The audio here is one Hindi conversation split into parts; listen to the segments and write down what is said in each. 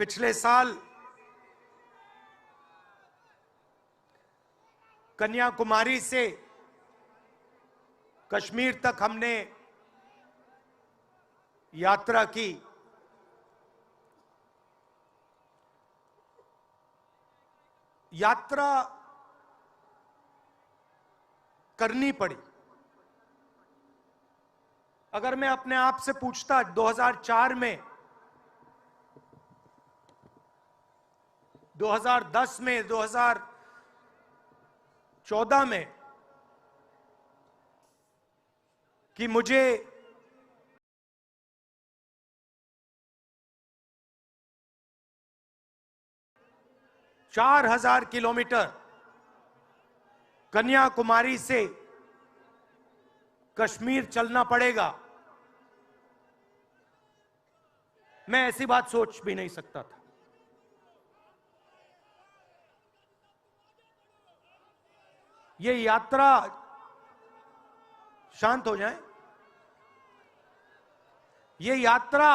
पिछले साल कन्याकुमारी से कश्मीर तक हमने यात्रा की। यात्रा करनी पड़ी। अगर मैं अपने आप से पूछता 2004 में, 2010 में, 2014 में कि मुझे चार 4,000 किलोमीटर कन्याकुमारी से कश्मीर चलना पड़ेगा, मैं ऐसी बात सोच भी नहीं सकता था। ये यात्रा, शांत हो जाएं, ये यात्रा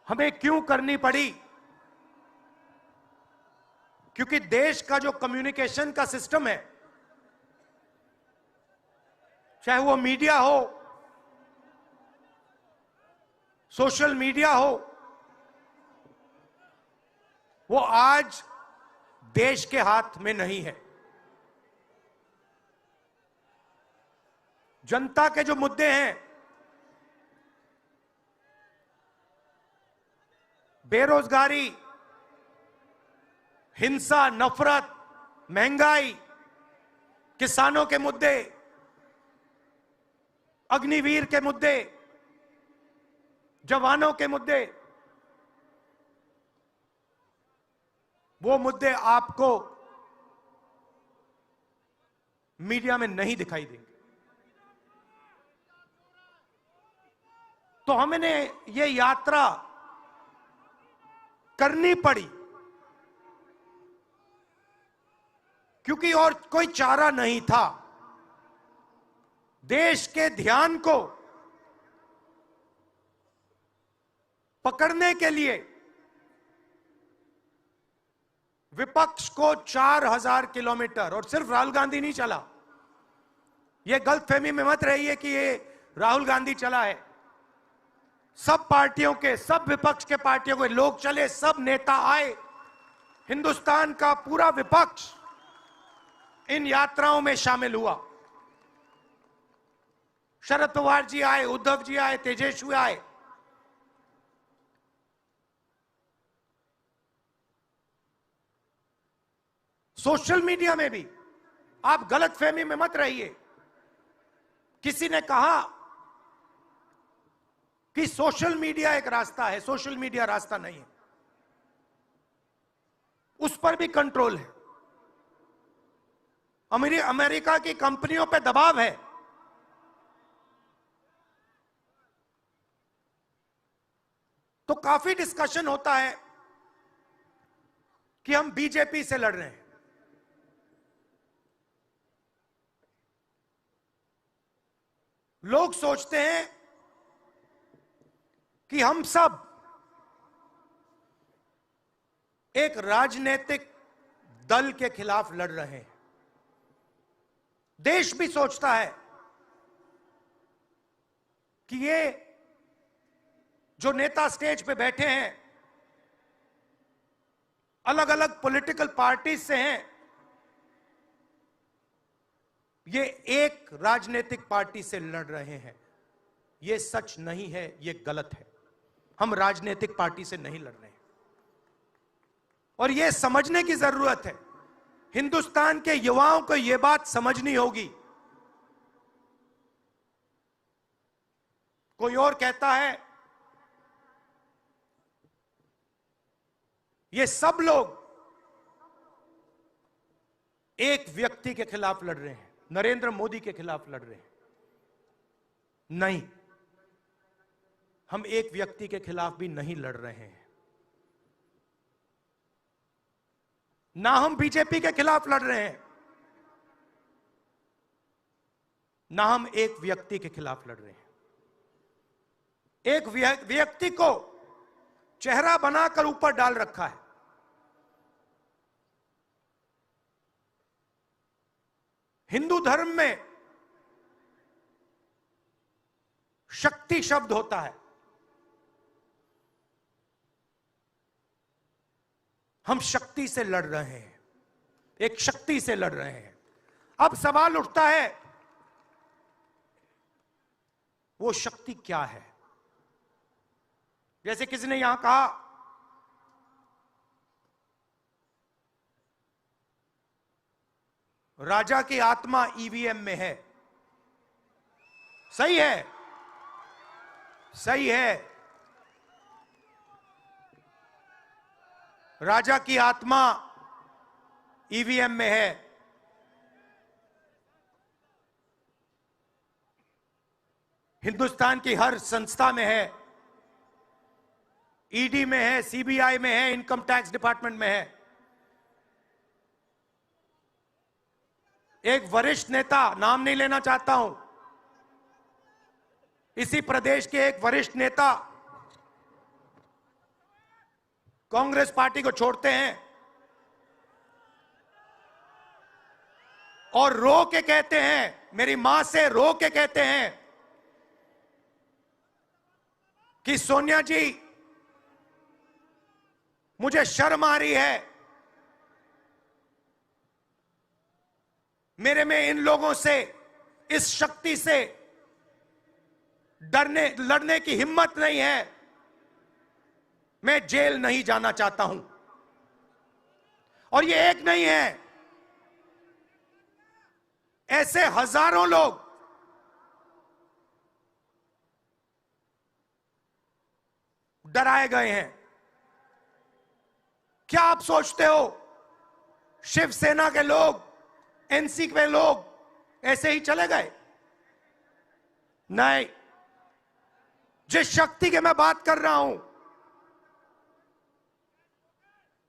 हमें क्यों करनी पड़ी? क्योंकि देश का जो कम्युनिकेशन का सिस्टम है, चाहे वो मीडिया हो, सोशल मीडिया हो, वो आज देश के हाथ में नहीं है। जनता के जो मुद्दे हैं, बेरोजगारी, हिंसा, नफरत, महंगाई, किसानों के मुद्दे, अग्निवीर के मुद्दे, जवानों के मुद्दे, वो मुद्दे आपको मीडिया में नहीं दिखाई देंगे। तो हमने ये यात्रा करनी पड़ी क्योंकि और कोई चारा नहीं था। देश के ध्यान को पकड़ने के लिए विपक्ष को 4,000 किलोमीटर, और सिर्फ राहुल गांधी नहीं चला, यह गलतफहमी में मत रहिए कि ये राहुल गांधी चला है। सब पार्टियों के, सब विपक्ष के पार्टियों के लोग चले, सब नेता आए, हिंदुस्तान का पूरा विपक्ष इन यात्राओं में शामिल हुआ। शरद पवार जी आए, उद्धव जी आए, तेजस्वी आए। सोशल मीडिया में भी आप गलतफहमी में मत रहिए। किसी ने कहा कि सोशल मीडिया एक रास्ता है, सोशल मीडिया रास्ता नहीं है, उस पर भी कंट्रोल है। अमेरिका की कंपनियों पे दबाव है। तो काफी डिस्कशन होता है कि हम बीजेपी से लड़ रहे हैं। लोग सोचते हैं कि हम सब एक राजनीतिक दल के खिलाफ लड़ रहे हैं। देश भी सोचता है कि ये जो नेता स्टेज पे बैठे हैं, अलग अलग पॉलिटिकल पार्टीज से हैं, ये एक राजनीतिक पार्टी से लड़ रहे हैं। ये सच नहीं है, ये गलत है। हम राजनीतिक पार्टी से नहीं लड़ रहे हैं और ये समझने की जरूरत है। हिंदुस्तान के युवाओं को यह बात समझनी होगी। कोई और कहता है ये सब लोग एक व्यक्ति के खिलाफ लड़ रहे हैं, नरेंद्र मोदी के खिलाफ लड़ रहे हैं। नहीं, हम एक व्यक्ति के खिलाफ भी नहीं लड़ रहे हैं। ना हम बीजेपी के खिलाफ लड़ रहे हैं, ना हम एक व्यक्ति के खिलाफ लड़ रहे हैं। एक व्यक्ति को चेहरा बनाकर ऊपर डाल रखा है। हिंदू धर्म में शक्ति शब्द होता है। हम शक्ति से लड़ रहे हैं, एक शक्ति से लड़ रहे हैं। अब सवाल उठता है, वो शक्ति क्या है? जैसे किसी ने यहां कहा, राजा की आत्मा ईवीएम में है। सही है, सही है। राजा की आत्मा ईवीएम में है। हिंदुस्तान की हर संस्था में है, ईडी में है, सीबीआई में है, इनकम टैक्स डिपार्टमेंट में है। एक वरिष्ठ नेता, नाम नहीं लेना चाहता हूं, इसी प्रदेश के एक वरिष्ठ नेता कांग्रेस पार्टी को छोड़ते हैं और रो के कहते हैं, मेरी मां से रो के कहते हैं कि सोनिया जी, मुझे शर्म आ रही है, मेरे में इन लोगों से, इस शक्ति से लड़ने की हिम्मत नहीं है, मैं जेल नहीं जाना चाहता हूं। और ये एक नहीं है, ऐसे हजारों लोग डराए गए हैं। क्या आप सोचते हो शिवसेना के लोग, एनसी के लोग ऐसे ही चले गए? नहीं। जिस शक्ति की मैं बात कर रहा हूं,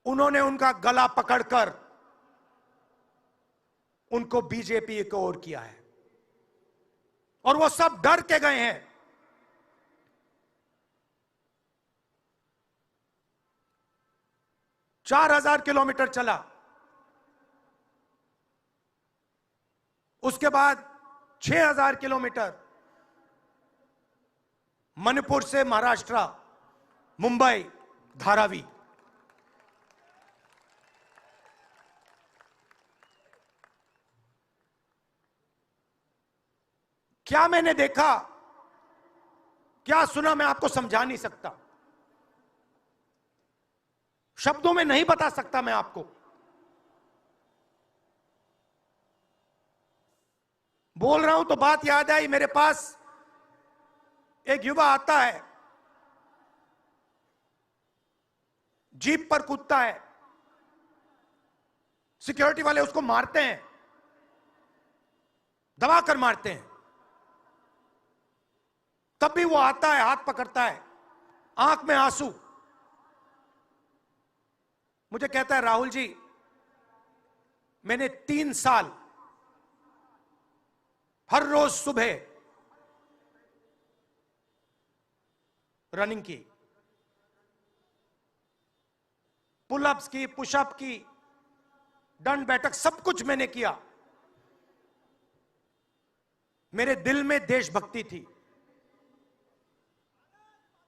उन्होंने उनका गला पकड़कर उनको बीजेपी की ओर किया है और वो सब डर के गए हैं। चार 4,000 किलोमीटर चला, उसके बाद 6,000 किलोमीटर मणिपुर से महाराष्ट्र, मुंबई, धारावी। क्या मैंने देखा, क्या सुना, मैं आपको समझा नहीं सकता, शब्दों में नहीं बता सकता मैं आपको। बोल रहा हूं तो बात याद आई, मेरे पास एक युवा आता है, जीप पर कूदता है, सिक्योरिटी वाले उसको मारते हैं, दबाकर मारते हैं, तब भी वो आता है, हाथ पकड़ता है, आंख में आंसू, मुझे कहता है, राहुल जी, मैंने 3 साल हर रोज सुबह रनिंग की, पुलअप्स की, पुशअप की, दंड बैठक, सब कुछ मैंने किया। मेरे दिल में देशभक्ति थी।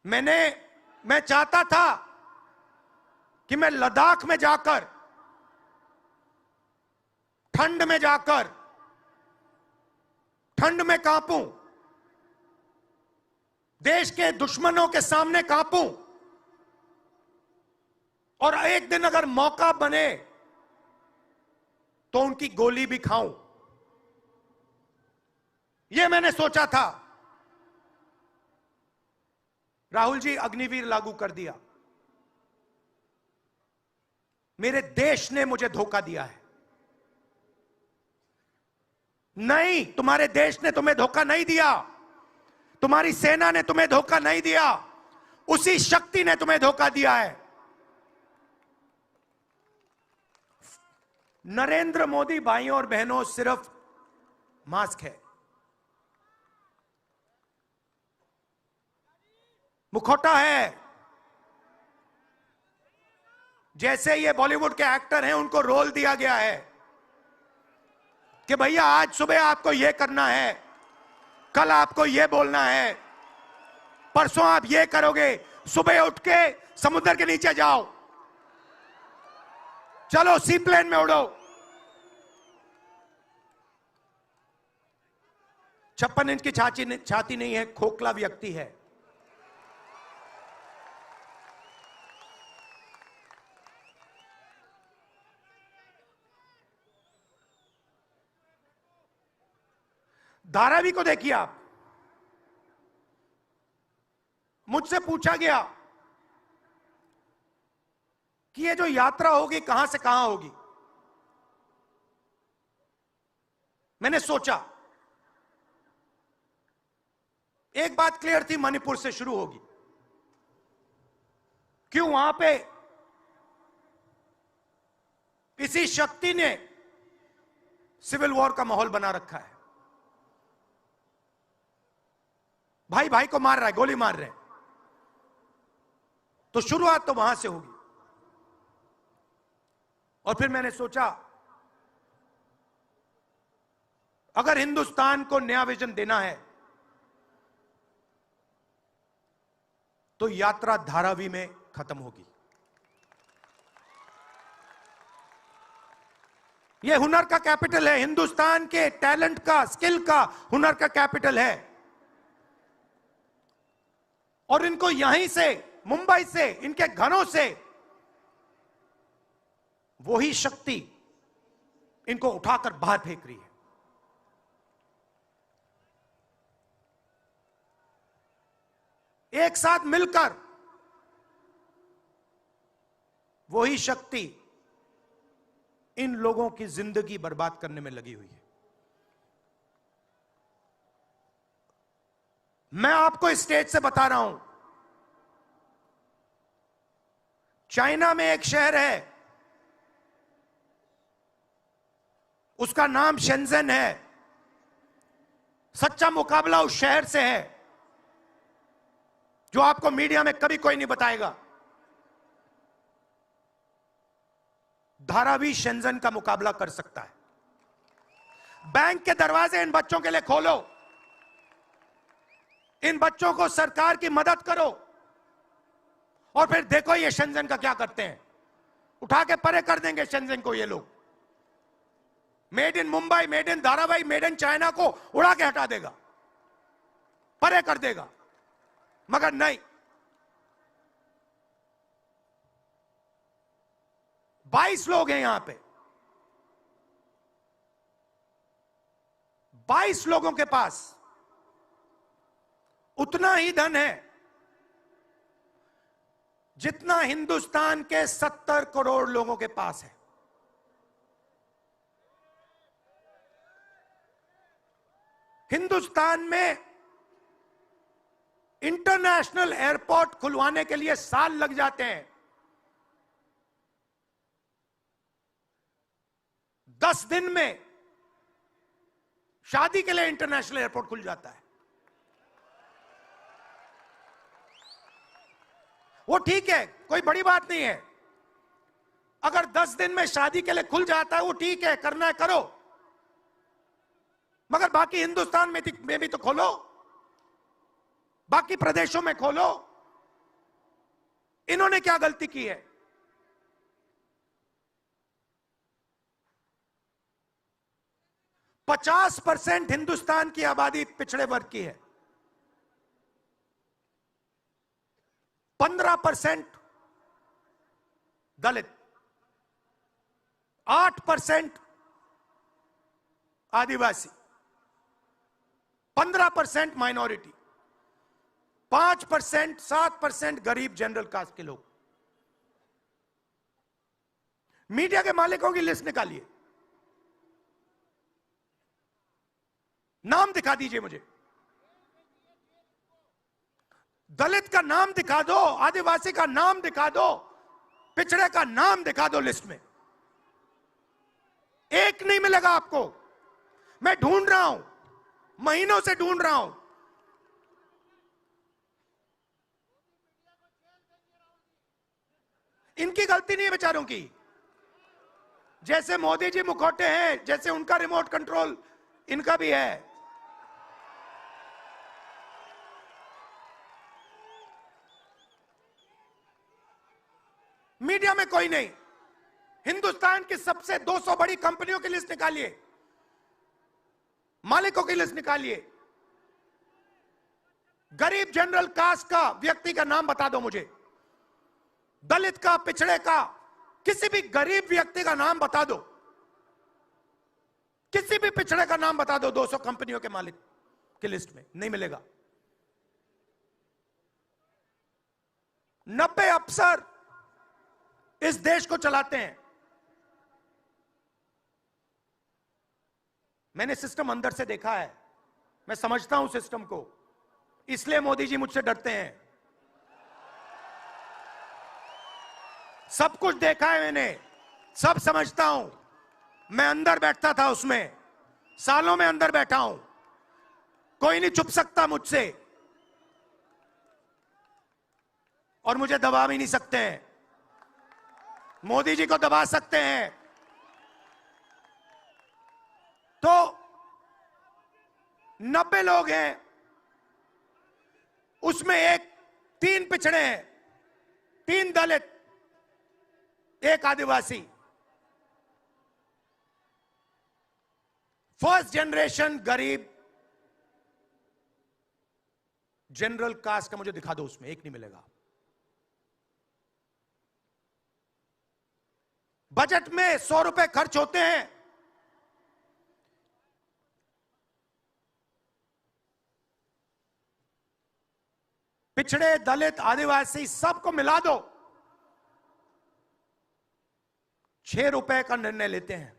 मैं चाहता था कि मैं लद्दाख में जाकर, ठंड में जाकर, ठंड में कांपूं, देश के दुश्मनों के सामने कांपूं, और एक दिन अगर मौका बने तो उनकी गोली भी खाऊं। यह मैंने सोचा था। राहुल जी, अग्निवीर लागू कर दिया। मेरे देश ने मुझे धोखा दिया है। नहीं, तुम्हारे देश ने तुम्हें धोखा नहीं दिया, तुम्हारी सेना ने तुम्हें धोखा नहीं दिया, उसी शक्ति ने तुम्हें धोखा दिया है। नरेंद्र मोदी भाइयों और बहनों सिर्फ मास्क है, मुखौटा है, जैसे ये बॉलीवुड के एक्टर हैं, उनको रोल दिया गया है कि भैया आज सुबह आपको ये करना है, कल आपको ये बोलना है, परसों आप ये करोगे, सुबह उठ के समुद्र के नीचे जाओ, चलो सी प्लेन में उड़ो। 56 इंच की छाती नहीं है, खोखला व्यक्ति है। धारावी को देखिए आप। मुझसे पूछा गया कि ये जो यात्रा होगी कहां से कहां होगी। मैंने सोचा, एक बात क्लियर थी, मणिपुर से शुरू होगी। क्यों? वहां पे किसी शक्ति ने सिविल वॉर का माहौल बना रखा है, भाई भाई को मार रहा है, गोली मार रहे हैं, तो शुरुआत तो वहां से होगी। और फिर मैंने सोचा, अगर हिंदुस्तान को नया विजन देना है तो यात्रा धारावी में खत्म होगी। यह हुनर का कैपिटल है, हिंदुस्तान के टैलेंट का, स्किल का, हुनर का कैपिटल है। और इनको यहीं से, मुंबई से, इनके घरों से वही शक्ति इनको उठाकर बाहर फेंक रही है। एक साथ मिलकर वही शक्ति इन लोगों की जिंदगी बर्बाद करने में लगी हुई है। मैं आपको इस स्टेज से बता रहा हूं, चाइना में एक शहर है, उसका नाम शेंजन है। सच्चा मुकाबला उस शहर से है जो आपको मीडिया में कभी कोई नहीं बताएगा। धारावी शेंजन का मुकाबला कर सकता है। बैंक के दरवाजे इन बच्चों के लिए खोलो, इन बच्चों को सरकार की मदद करो, और फिर देखो ये शेंजन का क्या करते हैं। उठा के परे कर देंगे शेंजन को ये लोग। Made in Mumbai, made in Dharavi, made in China को उड़ा के हटा देगा, परे कर देगा। मगर नहीं, 22 लोग हैं यहां पे, 22 लोगों के पास उतना ही धन है जितना हिंदुस्तान के 70 करोड़ लोगों के पास है। हिंदुस्तान में इंटरनेशनल एयरपोर्ट खुलवाने के लिए साल लग जाते हैं। 10 दिन में शादी के लिए इंटरनेशनल एयरपोर्ट खुल जाता है। वो ठीक है, कोई बड़ी बात नहीं है। अगर 10 दिन में शादी के लिए खुल जाता है वो ठीक है, करना है करो, मगर बाकी हिंदुस्तान में भी तो खोलो, बाकी प्रदेशों में खोलो। इन्होंने क्या गलती की है? पचास 50% हिंदुस्तान की आबादी पिछड़े वर्ग की है, 15% दलित, 8% आदिवासी, 15% माइनॉरिटी, 5%, 7% गरीब जनरल कास्ट के लोग। मीडिया के मालिकों की लिस्ट निकालिए, नाम दिखा दीजिए मुझे। दलित का नाम दिखा दो, आदिवासी का नाम दिखा दो, पिछड़े का नाम दिखा दो लिस्ट में। एक नहीं मिलेगा आपको। मैं ढूंढ रहा हूं, महीनों से ढूंढ रहा हूं। इनकी गलती नहीं है बेचारों की। जैसे मोदी जी मुखौटे हैं, जैसे उनका रिमोट कंट्रोल इनका भी है। मीडिया में कोई नहीं। हिंदुस्तान की सबसे 200 बड़ी कंपनियों की लिस्ट निकालिए, मालिकों की लिस्ट निकालिए। गरीब जनरल कास्ट का व्यक्ति का नाम बता दो मुझे, दलित का, पिछड़े का, किसी भी गरीब व्यक्ति का नाम बता दो, किसी भी पिछड़े का नाम बता दो 200 कंपनियों के मालिक की लिस्ट में, नहीं मिलेगा। 90 अफसर इस देश को चलाते हैं। मैंने सिस्टम अंदर से देखा है, मैं समझता हूं सिस्टम को, इसलिए मोदी जी मुझसे डरते हैं। सब कुछ देखा है मैंने, सब समझता हूं। मैं अंदर बैठता था उसमें, सालों में अंदर बैठा हूं। कोई नहीं छुप सकता मुझसे, और मुझे दबा भी नहीं सकते हैं। मोदी जी को दबा सकते हैं तो 90 लोग हैं, उसमें 3 पिछड़े हैं, 3 दलित, 1 आदिवासी। फर्स्ट जनरेशन गरीब जनरल कास्ट का मुझे दिखा दो, उसमें 1 नहीं मिलेगा। बजट में 100 रुपए खर्च होते हैं, पिछड़े, दलित, आदिवासी सबको मिला दो, 6 रुपए का निर्णय लेते हैं।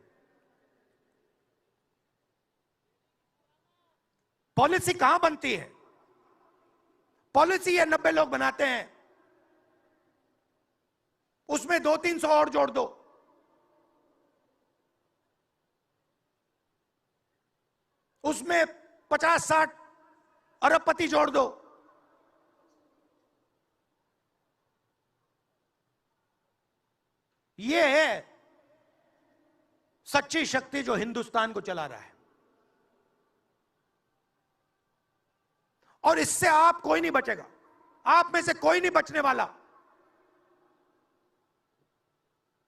पॉलिसी कहां बनती है? पॉलिसी ये 90 लोग बनाते हैं, उसमें 200-300 और जोड़ दो, उसमें 50-60 अरबपति जोड़ दो। ये है सच्ची शक्ति जो हिंदुस्तान को चला रहा है। और इससे आप कोई नहीं बचेगा, आप में से कोई नहीं बचने वाला।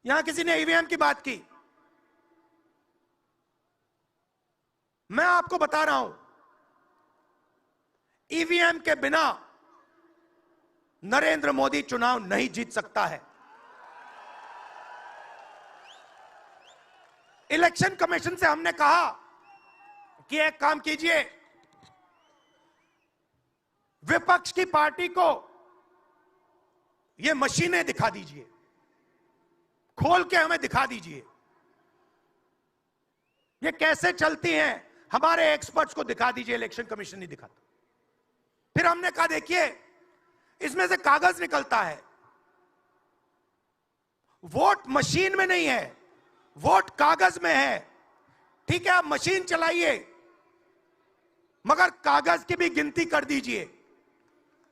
यहां किसी ने ईवीएम की बात की, मैं आपको बता रहा हूं, ईवीएम के बिना नरेंद्र मोदी चुनाव नहीं जीत सकता है। इलेक्शन कमीशन से हमने कहा कि एक काम कीजिए, विपक्ष की पार्टी को ये मशीनें दिखा दीजिए, खोल के हमें दिखा दीजिए ये कैसे चलती हैं, हमारे एक्सपर्ट्स को दिखा दीजिए। इलेक्शन कमीशन नहीं दिखाता। फिर हमने कहा देखिए, इसमें से कागज निकलता है, वोट मशीन में नहीं है, वोट कागज में है। ठीक है, आप मशीन चलाइए, मगर कागज की भी गिनती कर दीजिए।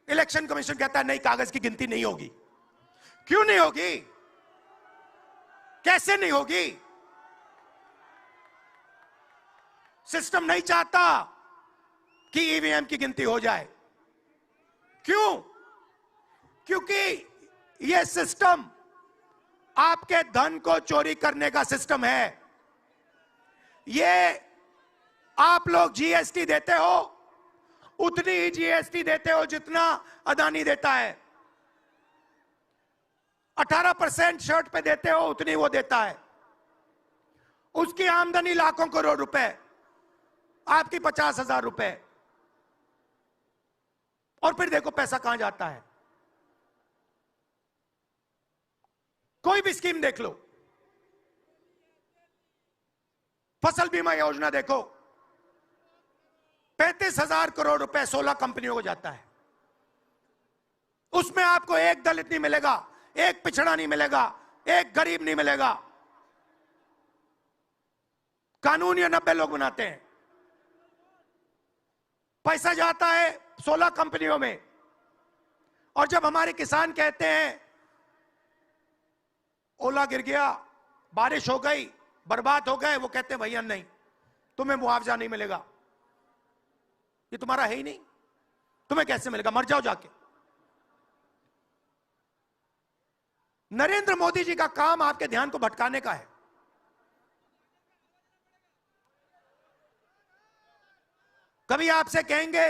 इलेक्शन कमीशन कहता है नहीं, कागज की गिनती नहीं होगी। क्यों नहीं होगी? कैसे नहीं होगी? सिस्टम नहीं चाहता कि ईवीएम की गिनती हो जाए। क्यों? क्योंकि यह सिस्टम आपके धन को चोरी करने का सिस्टम है। ये आप लोग जीएसटी देते हो, उतनी ही जीएसटी देते हो जितना अदानी देता है। 18% शर्ट पे देते हो, उतनी वो देता है। उसकी आमदनी लाखों करोड़ रुपए, आपकी 50,000 रुपए। और फिर देखो पैसा कहां जाता है। कोई भी स्कीम देख लो, फसल बीमा योजना देखो, 35,000 करोड़ रुपए 16 कंपनियों को जाता है। उसमें आपको एक दलित नहीं मिलेगा, एक पिछड़ा नहीं मिलेगा, एक गरीब नहीं मिलेगा। कानून ये 90 लोग बनाते हैं। पैसा जाता है 16 कंपनियों में। और जब हमारे किसान कहते हैं ओला गिर गया, बारिश हो गई, बर्बाद हो गए, वो कहते हैं भैया नहीं, तुम्हें मुआवजा नहीं मिलेगा, ये तुम्हारा है ही नहीं, तुम्हें कैसे मिलेगा, मर जाओ जाके। नरेंद्र मोदी जी का काम आपके ध्यान को भटकाने का है। कभी आपसे कहेंगे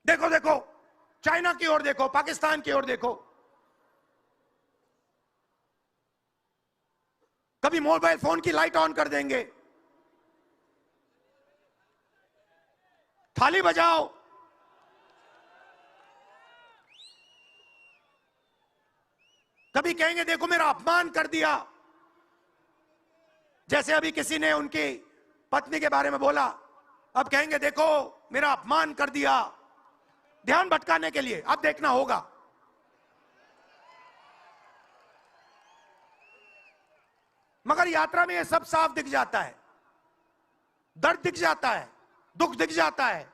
देखो देखो चाइना की ओर देखो, पाकिस्तान की ओर देखो, कभी मोबाइल फोन की लाइट ऑन कर देंगे, थाली बजाओ, कभी कहेंगे देखो मेरा अपमान कर दिया, जैसे अभी किसी ने उनकी पत्नी के बारे में बोला, अब कहेंगे देखो मेरा अपमान कर दिया, ध्यान भटकाने के लिए। अब देखना होगा। मगर यात्रा में यह सब साफ दिख जाता है, दर्द दिख जाता है, दुख दिख जाता है।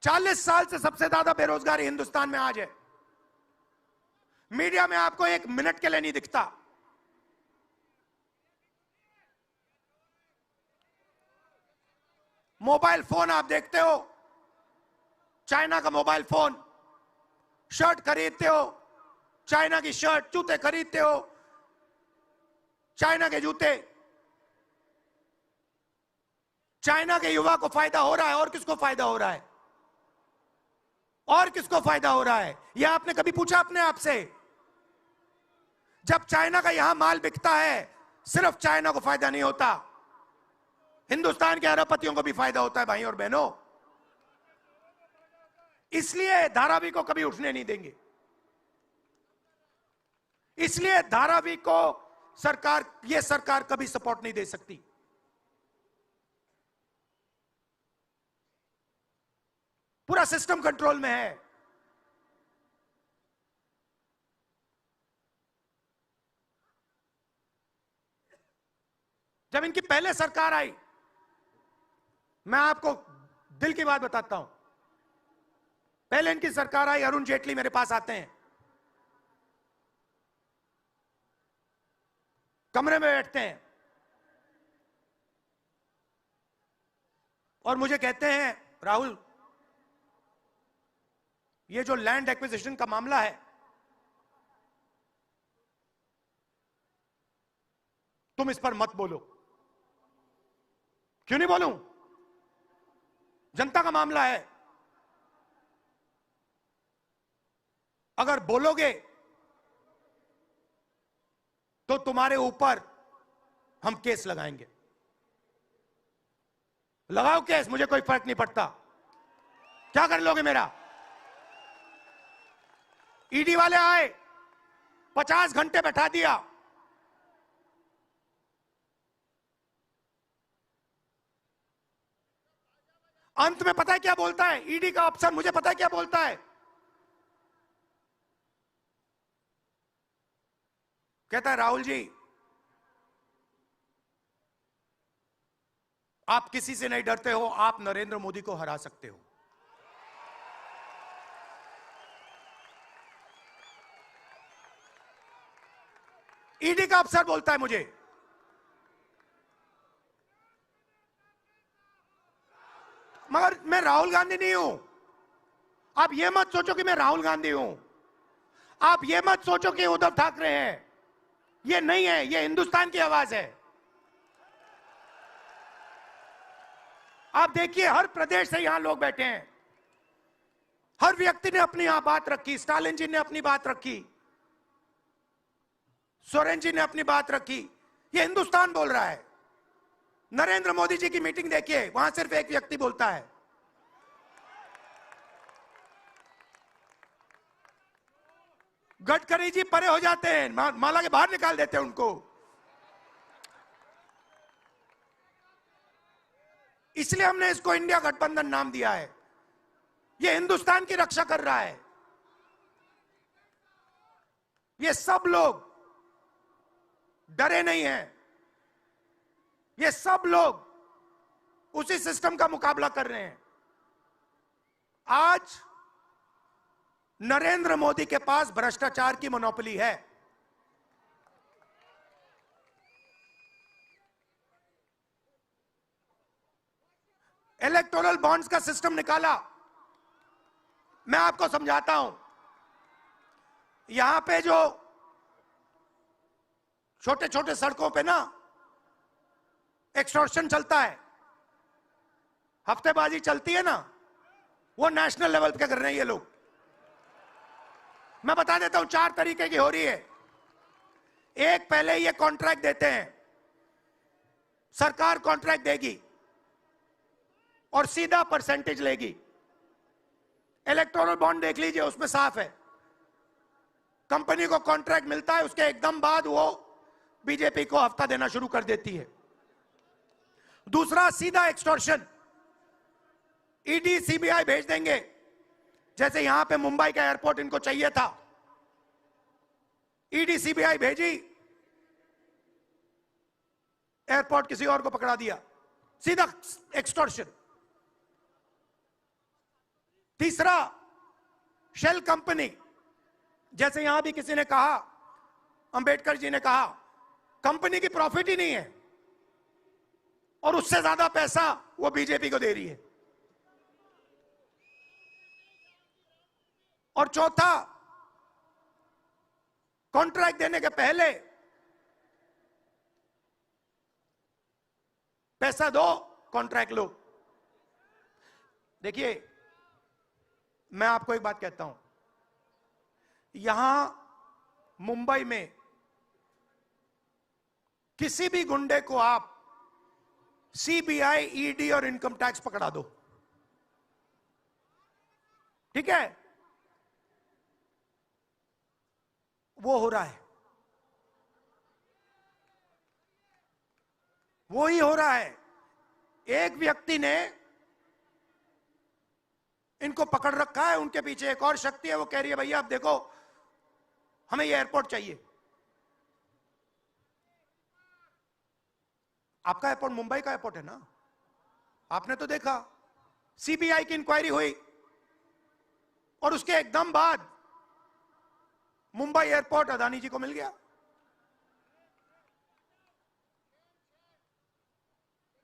चालीस साल से सबसे ज्यादा बेरोजगारी हिंदुस्तान में आज है। मीडिया में आपको एक मिनट के लिए नहीं दिखता। मोबाइल फोन आप देखते हो, चाइना का मोबाइल फोन, शर्ट खरीदते हो, चाइना की शर्ट, जूते खरीदते हो, चाइना के जूते। चाइना के युवा को फायदा हो रहा है, और किसको फायदा हो रहा है? और किसको फायदा हो रहा है? यह आपने कभी पूछा अपने आप से? जब चाइना का यहां माल बिकता है, सिर्फ चाइना को फायदा नहीं होता, हिंदुस्तान के अरबपतियों को भी फायदा होता है भाई और बहनों। इसलिए धारावी को कभी उठने नहीं देंगे। इसलिए धारावी को यह सरकार कभी सपोर्ट नहीं दे सकती। पूरा सिस्टम कंट्रोल में है। जब इनकी पहले सरकार आई, मैं आपको दिल की बात बताता हूं, पहले इनकी सरकार आई, अरुण जेटली मेरे पास आते हैं, कमरे में बैठते हैं और मुझे कहते हैं राहुल, ये जो लैंड एक्विजिशन का मामला है, तुम इस पर मत बोलो। क्यों नहीं बोलूं? जनता का मामला है। अगर बोलोगे तो तुम्हारे ऊपर हम केस लगाएंगे। लगाओ केस, मुझे कोई फर्क नहीं पड़ता। क्या कर लोगे मेरा? ईडी वाले आए, 50 घंटे बैठा दिया, अंत में पता है क्या बोलता है ईडी का अफसर? मुझे पता है क्या बोलता है? कहता है राहुल जी, आप किसी से नहीं डरते हो, आप नरेंद्र मोदी को हरा सकते हो। ईडी का अफसर बोलता है मुझे। मगर मैं राहुल गांधी नहीं हूं। आप यह मत सोचो कि मैं राहुल गांधी हूं। आप यह मत सोचो कि उद्धव ठाकरे हैं। यह नहीं है, यह हिंदुस्तान की आवाज है। आप देखिए, हर प्रदेश से यहां लोग बैठे हैं, हर व्यक्ति ने अपनी यहां बात रखी। स्टालिन जी ने अपनी बात रखी, सोरेन जी ने अपनी बात रखी। यह हिंदुस्तान बोल रहा है। नरेंद्र मोदी जी की मीटिंग देखिए, वहां सिर्फ एक व्यक्ति बोलता है। गडकरी जी परे हो जाते हैं, माला के बाहर निकाल देते हैं उनको। इसलिए हमने इसको इंडिया गठबंधन नाम दिया है। यह हिंदुस्तान की रक्षा कर रहा है। ये सब लोग डरे नहीं हैं। ये सब लोग उसी सिस्टम का मुकाबला कर रहे हैं। आज नरेंद्र मोदी के पास भ्रष्टाचार की मोनोपोली है। इलेक्टोरल बॉन्ड्स का सिस्टम निकाला। मैं आपको समझाता हूं। यहां पे जो छोटे छोटे सड़कों पे ना एक्सटॉर्शन चलता है, हफ्तेबाजी चलती है ना, वो नेशनल लेवल पे कर रहे हैं ये लोग। मैं बता देता हूं, 4 तरीके की हो रही है। एक, पहले ये कॉन्ट्रैक्ट देते हैं, सरकार कॉन्ट्रैक्ट देगी और सीधा परसेंटेज लेगी। इलेक्टोरल बॉन्ड देख लीजिए, उसमें साफ है, कंपनी को कॉन्ट्रैक्ट मिलता है, उसके एकदम बाद वो बीजेपी को हफ्ता देना शुरू कर देती है। दूसरा, सीधा एक्सटॉर्शन, ईडी सीबीआई भेज देंगे। जैसे यहां पे मुंबई का एयरपोर्ट इनको चाहिए था, ईडी सीबीआई भेजी, एयरपोर्ट किसी और को पकड़ा दिया, सीधा एक्सटॉर्शन। तीसरा, शेल कंपनी, जैसे यहां भी किसी ने कहा, अंबेडकर जी ने कहा, कंपनी की प्रॉफिट ही नहीं है और उससे ज्यादा पैसा वो बीजेपी को दे रही है। और चौथा, कॉन्ट्रैक्ट देने के पहले पैसा दो, कॉन्ट्रैक्ट लो। देखिए, मैं आपको एक बात कहता हूं, यहां मुंबई में किसी भी गुंडे को आप सीबीआई, ईडी और इनकम टैक्स पकड़ा दो, ठीक है, वो हो रहा है, वो ही हो रहा है। एक व्यक्ति ने इनको पकड़ रखा है, उनके पीछे एक और शक्ति है, वो कह रही है भैया आप देखो हमें ये एयरपोर्ट चाहिए। आपका एयरपोर्ट मुंबई का एयरपोर्ट है ना, आपने तो देखा, सीबीआई की इंक्वायरी हुई और उसके एकदम बाद मुंबई एयरपोर्ट अदानी जी को मिल गया।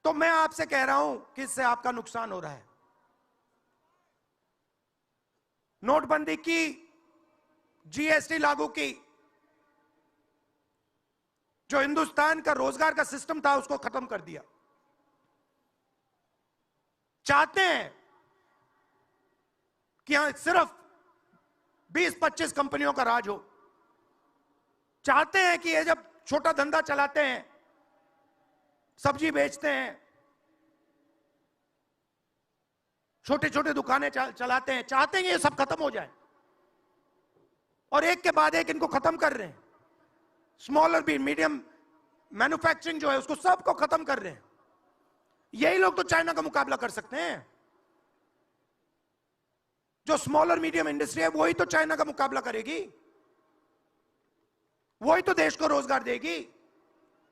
तो मैं आपसे कह रहा हूं कि इससे आपका नुकसान हो रहा है। नोटबंदी की, जीएसटी लागू की, जो हिंदुस्तान का रोजगार का सिस्टम था उसको खत्म कर दिया। चाहते हैं कि यहां सिर्फ 20-25 कंपनियों का राज हो। चाहते हैं कि ये जब छोटा धंधा चलाते हैं, सब्जी बेचते हैं, छोटे छोटे दुकानें चलाते हैं, चाहते हैं कि ये सब खत्म हो जाए और एक के बाद एक इनको खत्म कर रहे हैं। स्मॉल और मीडियम मैन्युफैक्चरिंग जो है उसको सबको खत्म कर रहे हैं। यही लोग तो चाइना का मुकाबला कर सकते हैं। जो स्मॉल और मीडियम इंडस्ट्री है वही तो चाइना का मुकाबला करेगी, वही तो देश को रोजगार देगी।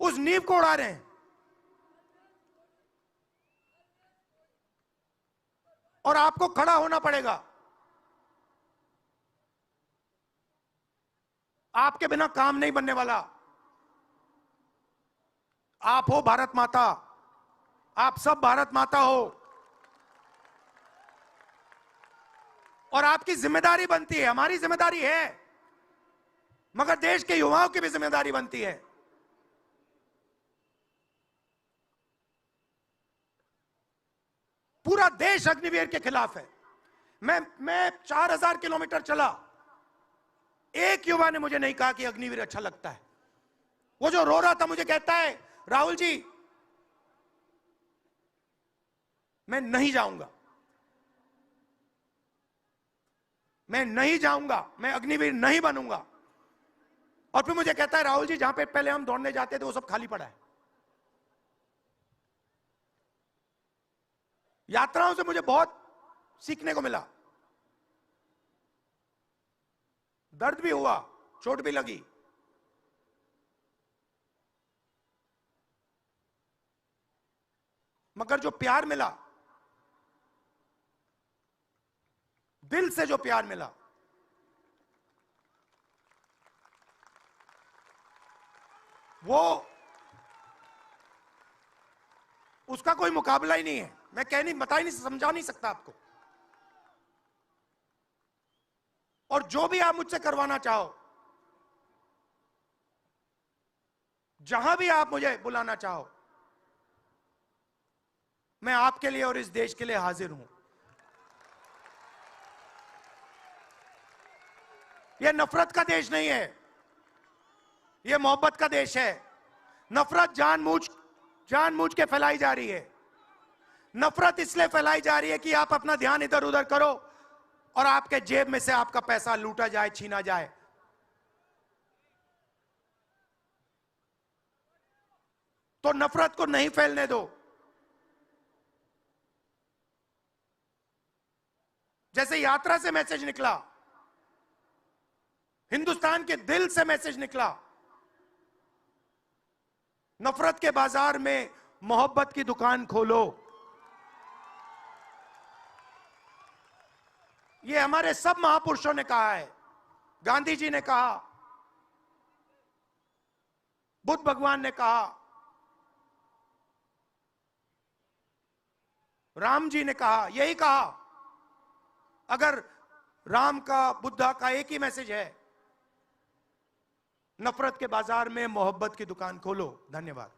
उस नींव को उड़ा रहे हैं। और आपको खड़ा होना पड़ेगा। आपके बिना काम नहीं बनने वाला। आप हो भारत माता, आप सब भारत माता हो और आपकी जिम्मेदारी बनती है, हमारी जिम्मेदारी है, मगर देश के युवाओं की भी जिम्मेदारी बनती है। पूरा देश अग्निवीर के खिलाफ है। मैं 4000 किलोमीटर चला, एक युवा ने मुझे नहीं कहा कि अग्निवीर अच्छा लगता है। वो जो रो रहा था मुझे कहता है राहुल जी मैं नहीं जाऊंगा, मैं नहीं जाऊंगा, मैं अग्निवीर नहीं बनूंगा। और फिर मुझे कहता है राहुल जी जहां पे पहले हम दौड़ने जाते थे वो सब खाली पड़ा है। यात्राओं से मुझे बहुत सीखने को मिला, दर्द भी हुआ, चोट भी लगी, मगर जो प्यार मिला, दिल से जो प्यार मिला, वो उसका कोई मुकाबला ही नहीं है। मैं बता ही नहीं, समझा नहीं सकता आपको। और जो भी आप मुझसे करवाना चाहो, जहां भी आप मुझे बुलाना चाहो, मैं आपके लिए और इस देश के लिए हाजिर हूं। यह नफरत का देश नहीं है, यह मोहब्बत का देश है। नफरत जानबूझ के फैलाई जा रही है। नफरत इसलिए फैलाई जा रही है कि आप अपना ध्यान इधर उधर करो और आपके जेब में से आपका पैसा लूटा जाए, छीना जाए। तो नफरत को नहीं फैलने दो। जैसे यात्रा से मैसेज निकला, हिंदुस्तान के दिल से मैसेज निकला, नफरत के बाजार में मोहब्बत की दुकान खोलो। ये हमारे सब महापुरुषों ने कहा है। गांधी जी ने कहा, बुद्ध भगवान ने कहा, राम जी ने कहा, यही कहा। अगर राम का, बुद्धा का एक ही मैसेज है, नफरत के बाजार में मोहब्बत की दुकान खोलो। धन्यवाद।